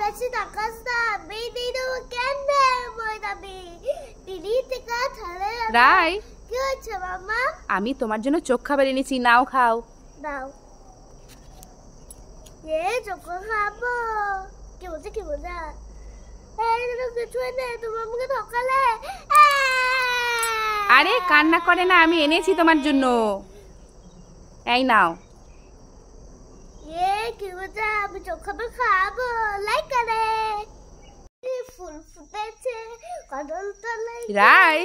ऐसे ताकस ना बेटी तो कैंडे मोइता बी दिली टिका थाले রাই কি হচ্ছে মাম্মা আমি তোমার জন্য চোখ খাবার এনেছি, নাও খাও। দাও এ চোখ খাবো কি বলছে এই তো কিছু নেই তুমি আমাকে ঠকালে আরে কান্না করে না, আমি এনেছি তোমার জন্য, এই নাও। ये কি বলছে আমি চোখ খাবার খাবো লাইক করে ফুল ফুটেছে কদম তলায় রাই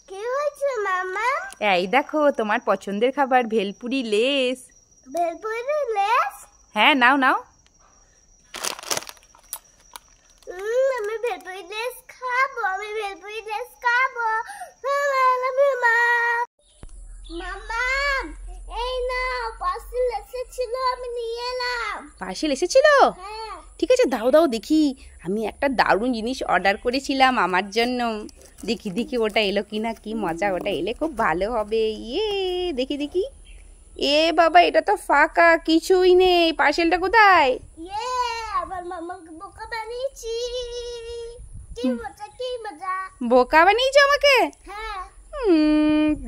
কি হয়েছে মামা এই দেখো তোমার পছন্দের খাবার, ভেলপুরি লেস। ভেলপুরি লেস হ্যাঁ নাও নাও। আমি ভেলপুরি লেস খাবো মামা মামা এই না পার্সেল এসেছিল আমি নিয়ে এলাম। পার্সেল এসেছিল? হ্যাঁ ঠিক আছে দাও দাও দেখি, আমি একটা দারুণ জিনিস অর্ডার করেছিলাম আমার জন্য, দেখি দেখি ওটা এলো কিনা, কি মজা, ওটা এলে খুব ভালো হবে। ইয়ে দেখি দেখি, এ বাবা এটা তো ফাঁকা, কিছুই নেই, পার্সেলটা কোথায়? ইয়ে আবার মামাকে বোকা বানিয়েছি কি মজা বোকা বানিয়েছো আমাকে? হ্যাঁ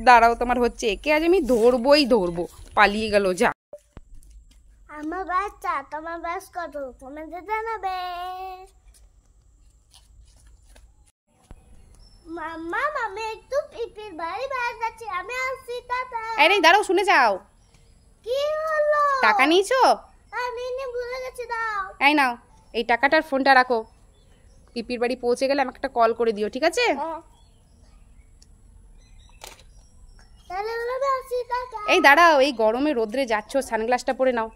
দাঁড়াও তোমার হচ্ছে, একে আজ আমি ধরবই ধরবো, পালিয়ে গেল যা। আমার বাচ্চা তোমার বাস কত তোমাদের জানাবে মাম্মা আমি একটু পিপির বাড়ি বাইরে যাচ্ছি আমি আসছি টাটা। এই রে দাঁড়াও, শুনে যাও। কি হলো টাকা নিয়েছো? আমি নিয়ে ভুলে গেছি দাও। এই নাও, এই টাকাটার ফোনটা রাখো, পিপির বাড়ি পৌঁছে গেলে আমাকে একটা কল করে দিও, ঠিক আছে? তাহলে বলো আমি আসছি টাটা। এই দাঁড়াও, এই গরমে রোদ্রে যাচ্ছ, সানগ্লাসটা পরে নাও।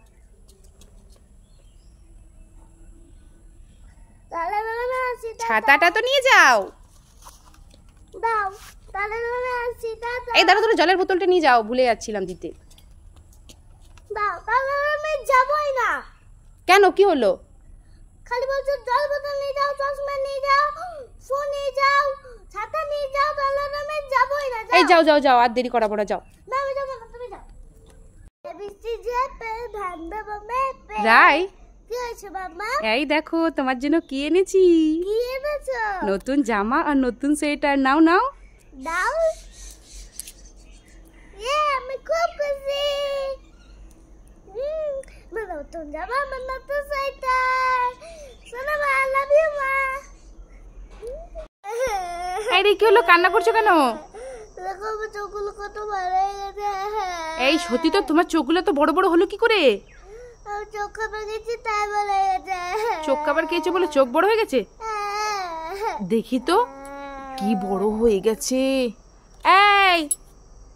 তাহলে বলো আমি আসছি টাটা। ছাতাটা তো নিয়ে যাও। দাও তাহলে বলো আমি আসছি টাটা। এই দাঁড়াও, ধরো জলের বোতলটা নিয়ে যাও, ভুলে যাচ্ছিলাম দিতে। দাও তাহলে আমি যাবই না। কেন, কি হলো? খালি বলছো জল বোতল নিয়ে যাও, চশমা নিয়ে যাও, ফোন নিয়ে যাও, ছাতা নিয়ে যাও, তাহলে আমি যাবই না। এই যাও যাও যাও, আর দেরি করা পড়া, যাও। না আমি যাবো না, তুমি যাও। এবিসি যে পে ভান্ডা বাবা পে। রাই কি হয়েছে বাবা? এই দেখো তোমার জন্য কি এনেছি, কি এনেছো? নতুন জামা আর নতুন সোয়েটার, নাও নাও। দাও। আমি খুব খুশি। নতুন জামা আমার নতুন সোয়েটার। সোনা মা আই লাভ ইউ মা। এই রে কি হলো, কান্না করছো কেন? দেখো আমার চোখগুলো কত বড় হয়ে গেছে। এই সত্যি তো, তোমার চোখগুলো তো বড় বড় হলো কি করে? আমি চোখ খাবার গেছি তাই বলে গেছে। চোখ খাবার খেয়েছো বলে চোখ বড় হয়ে গেছে? দেখি তো, কি বড় হয়ে গেছে। এই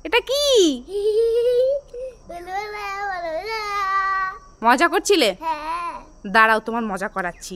এটা কি? মজা করছিলে? হ্যাঁ দাঁড়াও তোমার মজা করাচ্ছি।